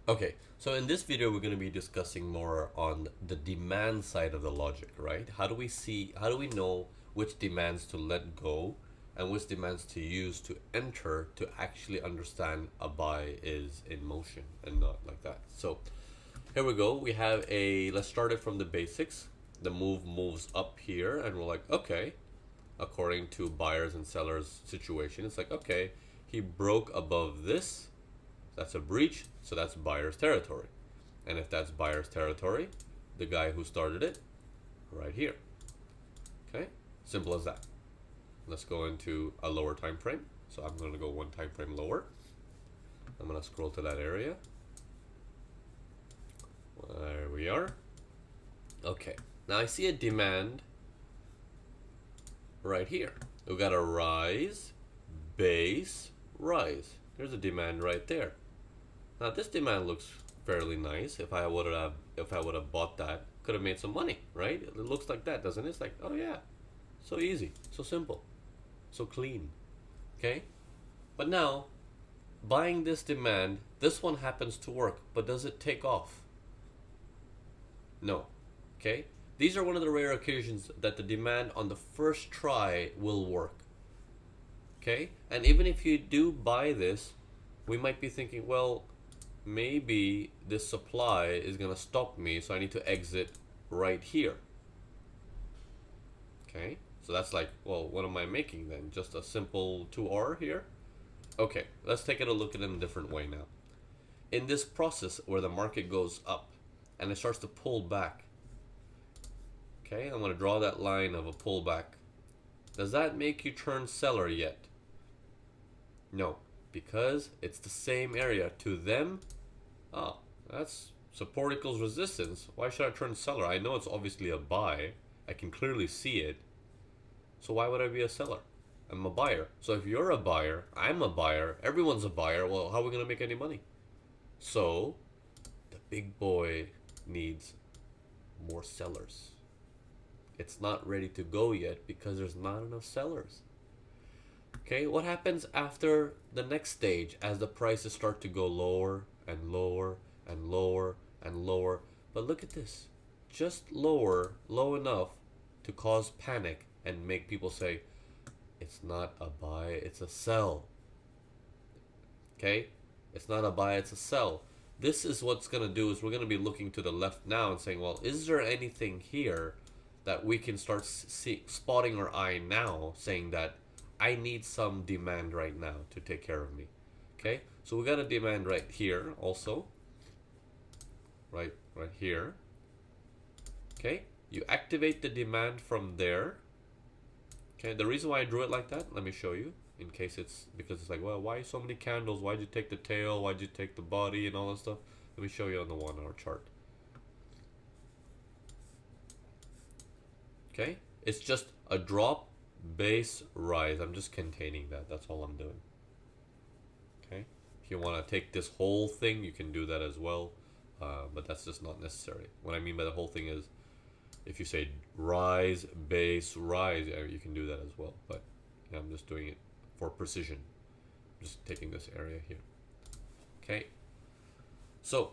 Okay, so in this video, we're going to be discussing more on the demand side of the logic, right? How do we know which demands to let go and which demands to use to enter to actually understand a buy is in motion and not like that. So here we go. We have let's start it from the basics. The move moves up here and we're like, okay, according to buyers and sellers situation, it's like, okay, he broke above this. That's a breach, so that's buyer's territory. And if that's buyer's territory, the guy who started it, right here. Okay, simple as that. Let's go into a lower time frame. So I'm going to go one time frame lower. I'm going to scroll to that area. There we are. Okay, now I see a demand right here. We've got a rise, base, rise. There's a demand right there. Now this demand looks fairly nice. If I would have bought that, could have made some money, right? It looks like that, doesn't it? It's like, oh yeah, so easy, so simple, so clean. Okay, but now buying this demand, this one happens to work, but does it take off? No. Okay, these are one of the rare occasions that the demand on the first try will work. Okay, and even if you do buy this, we might be thinking, well, maybe this supply is going to stop me, so I need to exit right here. Okay, so that's like, well, what am I making then? Just a simple 2R here? Okay, let's take a look at it in a different way now. In this process where the market goes up and it starts to pull back, okay, I'm going to draw that line of a pullback. Does that make you turn seller yet? No, because it's the same area. To them, oh, that's support equals resistance. Why should I turn seller? I know it's obviously a buy. I can clearly see it. So why would I be a seller? I'm a buyer. So if you're a buyer, I'm a buyer, everyone's a buyer, well, how are we going to make any money? So the big boy needs more sellers. It's not ready to go yet because there's not enough sellers. Okay, what happens after the next stage as the prices start to go lower and lower and lower and lower? But look at this, just lower, low enough to cause panic and make people say, it's not a buy, it's a sell. Okay, it's not a buy, it's a sell. This is what's going to do is we're going to be looking to the left now and saying, well, is there anything here that we can start spotting our eye now, saying that I need some demand right now to take care of me. Okay, so we got a demand right here also. Right here. Okay, you activate the demand from there. Okay, the reason why I drew it like that, let me show you. In case it's because it's like, well, why so many candles? Why'd you take the tail? Why'd you take the body and all that stuff? Let me show you on the 1 hour chart. Okay, it's just a drop, base, rise. I'm just containing that. That's all I'm doing. Okay, if you want to take this whole thing, you can do that as well, but that's just not necessary. What I mean by the whole thing is, if you say rise, base, rise, you can do that as well. But yeah, I'm just doing it for precision. I'm just taking this area here. Okay, so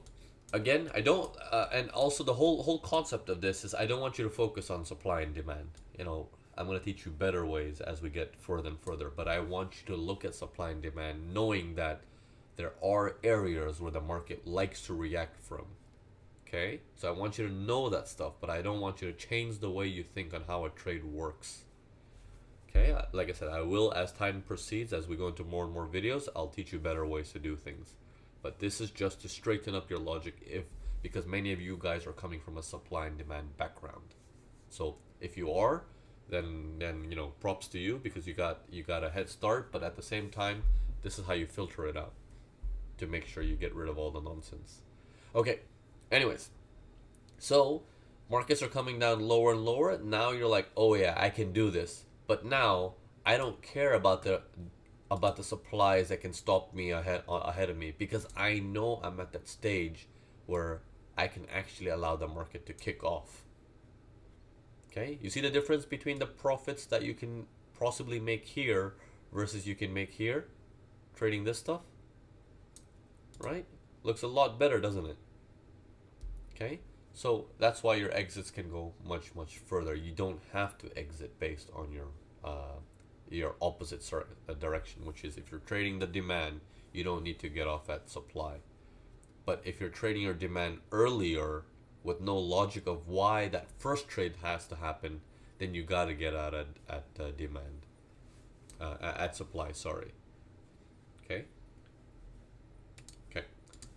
again, I don't, and also the whole concept of this is I don't want you to focus on supply and demand. You know, I'm going to teach you better ways as we get further and further, but I want you to look at supply and demand knowing that there are areas where the market likes to react from. Okay, so I want you to know that stuff, but I don't want you to change the way you think on how a trade works. Okay, like I said, I will, as time proceeds, as we go into more and more videos, I'll teach you better ways to do things. But this is just to straighten up your logic, because many of you guys are coming from a supply and demand background. So if you are, then you know, props to you, because you got a head start. But at the same time, this is how you filter it out to make sure you get rid of all the nonsense. Okay, anyways, so markets are coming down lower and lower. Now you're like, oh yeah, I can do this. But now I don't care about the supplies that can stop me ahead of me, because I know I'm at that stage where I can actually allow the market to kick off. Okay, you see the difference between the profits that you can possibly make here versus you can make here trading this stuff, right? Looks a lot better, doesn't it? Okay, so that's why your exits can go much further. You don't have to exit based on your opposite direction, which is if you're trading the demand, you don't need to get off at supply. But if you're trading your demand earlier with no logic of why that first trade has to happen, then you gotta get out at demand, at supply. Sorry. Okay. Okay.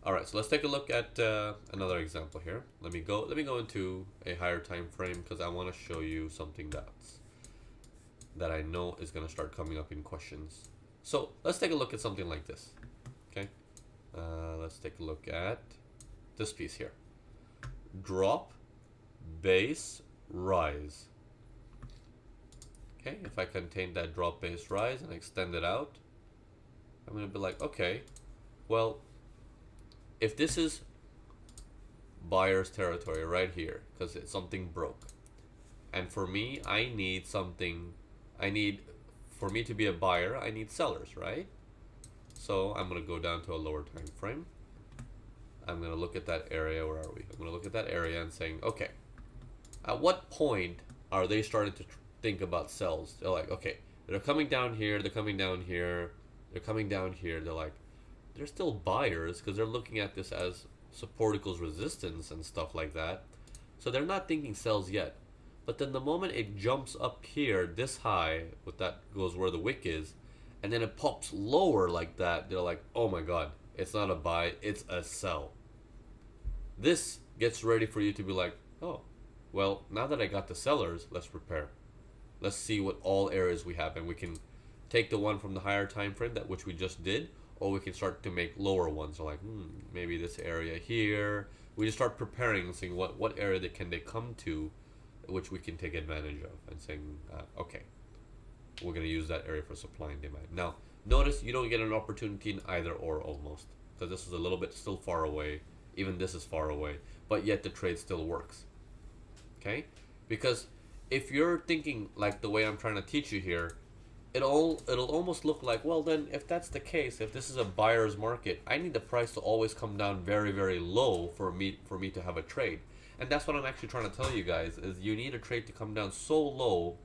All right. So let's take a look at another example here. Let me go into a higher time frame because I want to show you something that I know is gonna start coming up in questions. So let's take a look at something like this. Okay. Let's take a look at this piece here. Drop, base, rise. Okay, if I contain that drop, base, rise and extend it out, I'm going to be like, okay, well, if this is buyer's territory right here, because it's something broke, and for me, for me to be a buyer, I need sellers, right? So I'm going to go down to a lower time frame. I'm going to look at that area. Where are we? I'm going to look at that area and saying, okay, at what point are they starting to think about sells? They're like, okay, they're coming down here, they're coming down here, they're coming down here. They're like, they're still buyers because they're looking at this as support equals resistance and stuff like that. So they're not thinking sells yet. But then the moment it jumps up here this high, with that goes where the wick is, and then it pops lower like that, they're like, oh my god, it's not a buy, it's a sell. This gets ready for you to be like, oh, well, now that I got the sellers, let's prepare. Let's see what all areas we have, and we can take the one from the higher time frame, that which we just did, or we can start to make lower ones. So like, maybe this area here. We just start preparing and seeing what area can they come to, which we can take advantage of, and saying, okay, we're going to use that area for supply and demand. Now, notice you don't get an opportunity in either or almost, because this is a little bit still far away. Even this is far away, but yet the trade still works. Okay? Because if you're thinking like the way I'm trying to teach you here, it'll almost look like, well then, if that's the case, if this is a buyer's market, I need the price to always come down very low for me to have a trade. And that's what I'm actually trying to tell you guys, is you need a trade to come down so low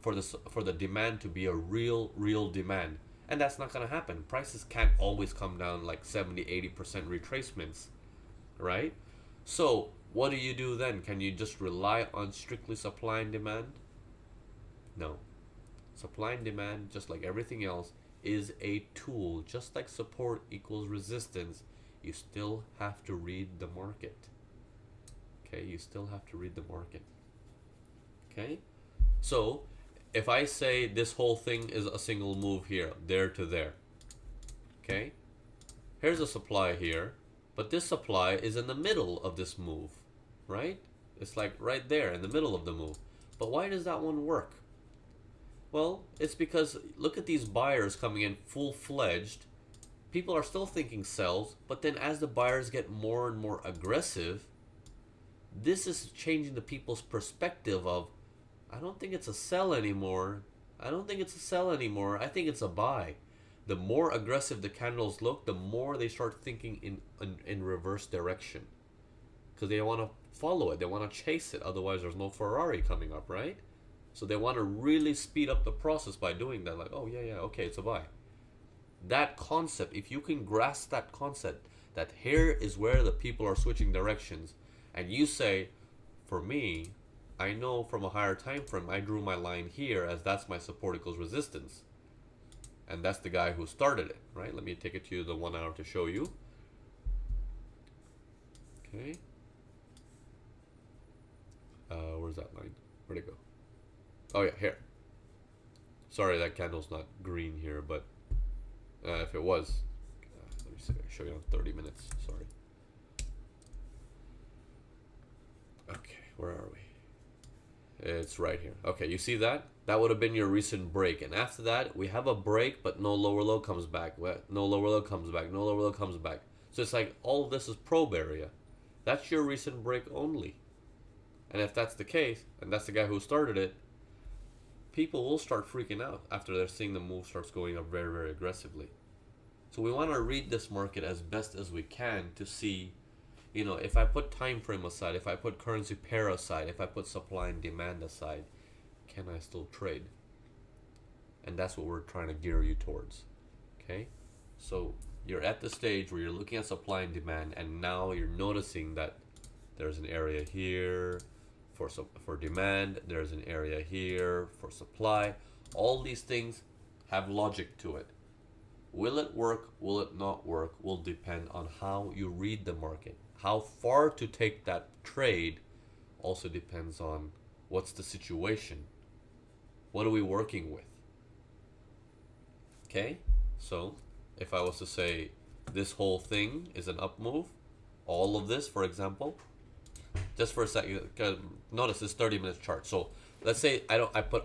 for the demand to be a real demand. And that's not going to happen. Prices can't always come down like 70-80% retracements, right? So what do you do then? Can you just rely on strictly supply and demand? No. Supply and demand, just like everything else, is a tool. Just like support equals resistance, you still have to read the market. Okay, you still have to read the market. Okay, so if I say this whole thing is a single move here, there to there, okay, here's a supply here, but this supply is in the middle of this move, right? It's like right there in the middle of the move. But why does that one work? Well, it's because look at these buyers coming in full-fledged. People are still thinking sells, but then as the buyers get more and more aggressive, this is changing the people's perspective of, I don't think it's a sell anymore. I don't think it's a sell anymore. I think it's a buy. The more aggressive the candles look, the more they start thinking in reverse direction. Because they want to follow it. They want to chase it. Otherwise, there's no Ferrari coming up, right? So they want to really speed up the process by doing that. Like, oh, yeah, okay, it's a buy. That concept, if you can grasp that concept, that here is where the people are switching directions, and you say, for me, I know from a higher time frame, I drew my line here as that's my support equals resistance. And that's the guy who started it, right? Let me take it to the 1 hour to show you. Okay. Where's that line? Where'd it go? Oh yeah, here. Sorry, that candle's not green here, but if it was, let me see. I'll show you in 30 minutes. Sorry. Okay, where are we? It's right here. Okay, you see that? That would have been your recent break. And after that, we have a break, but no lower low comes back. No lower low comes back. No lower low comes back. So it's like all of this is probe area. That's your recent break only. And if that's the case, and that's the guy who started it, people will start freaking out after they're seeing the move starts going up very aggressively. So we want to read this market as best as we can to see, you know, if I put time frame aside, if I put currency pair aside, if I put supply and demand aside, can I still trade? And that's what we're trying to gear you towards. Okay? So you're at the stage where you're looking at supply and demand, and now you're noticing that there's an area here for demand, there's an area here for supply. All these things have logic to it. Will it work, will it not work, will depend on how you read the market. How far to take that trade also depends on what's the situation. What are we working with? Okay, so if I was to say this whole thing is an up move, all of this, for example, just for a second, notice this 30-minute chart. So let's say I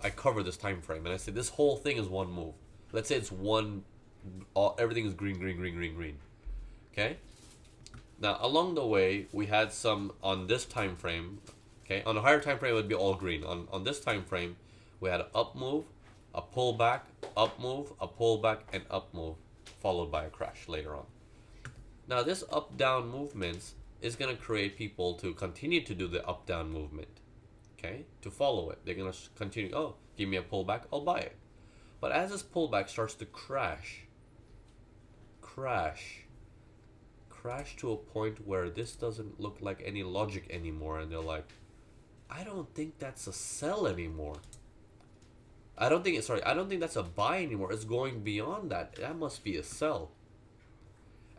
cover this time frame and I say this whole thing is one move. Let's say it's one, everything is green, green, green, green, green. Okay. Now along the way we had some on this time frame. Okay, on a higher time frame it would be all green. On this time frame we had an up move, a pullback, up move, a pullback, and up move, followed by a crash later on. Now this up down movements is going to create people to continue to do the up down movement. Okay, to follow it. They're going to continue, oh, give me a pullback, I'll buy it. But as this pullback starts to crash to a point where this doesn't look like any logic anymore, and they're like, I don't think that's a sell anymore. I don't think that's a buy anymore. It's going beyond that. That must be a sell.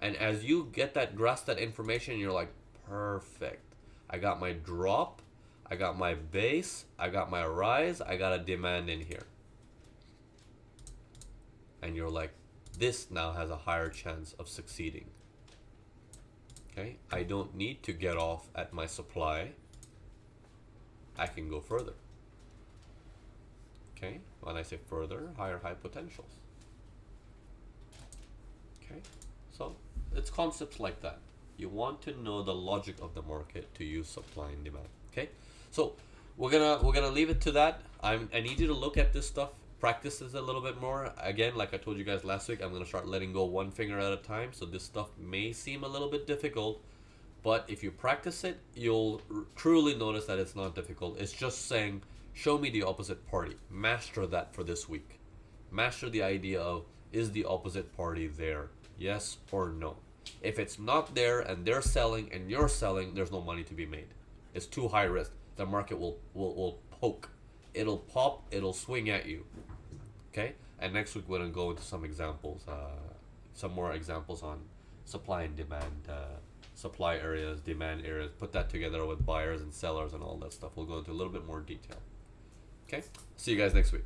And as you grasp that information, you're like, perfect. I got my drop, I got my base, I got my rise, I got a demand in here. And you're like, this now has a higher chance of succeeding. Okay, I don't need to get off at my supply. I can go further. Okay, when I say further, higher high potentials. Okay, so it's concepts like that. You want to know the logic of the market to use supply and demand. Okay, so we're gonna leave it to that. I need you to look at this stuff, practice this a little bit more. Again, like I told you guys last week, I'm gonna start letting go one finger at a time. So this stuff may seem a little bit difficult, but if you practice it, you'll truly notice that it's not difficult. It's just saying, show me the opposite party. Master that for this week. Master the idea of, is the opposite party there? Yes or no? If it's not there and they're selling and you're selling, there's no money to be made. It's too high risk. The market will poke. It'll pop, it'll swing at you. Okay? And next week we're going to go into some examples, some more examples on supply and demand, supply areas, demand areas. Put that together with buyers and sellers and all that stuff. We'll go into a little bit more detail. Okay? See you guys next week.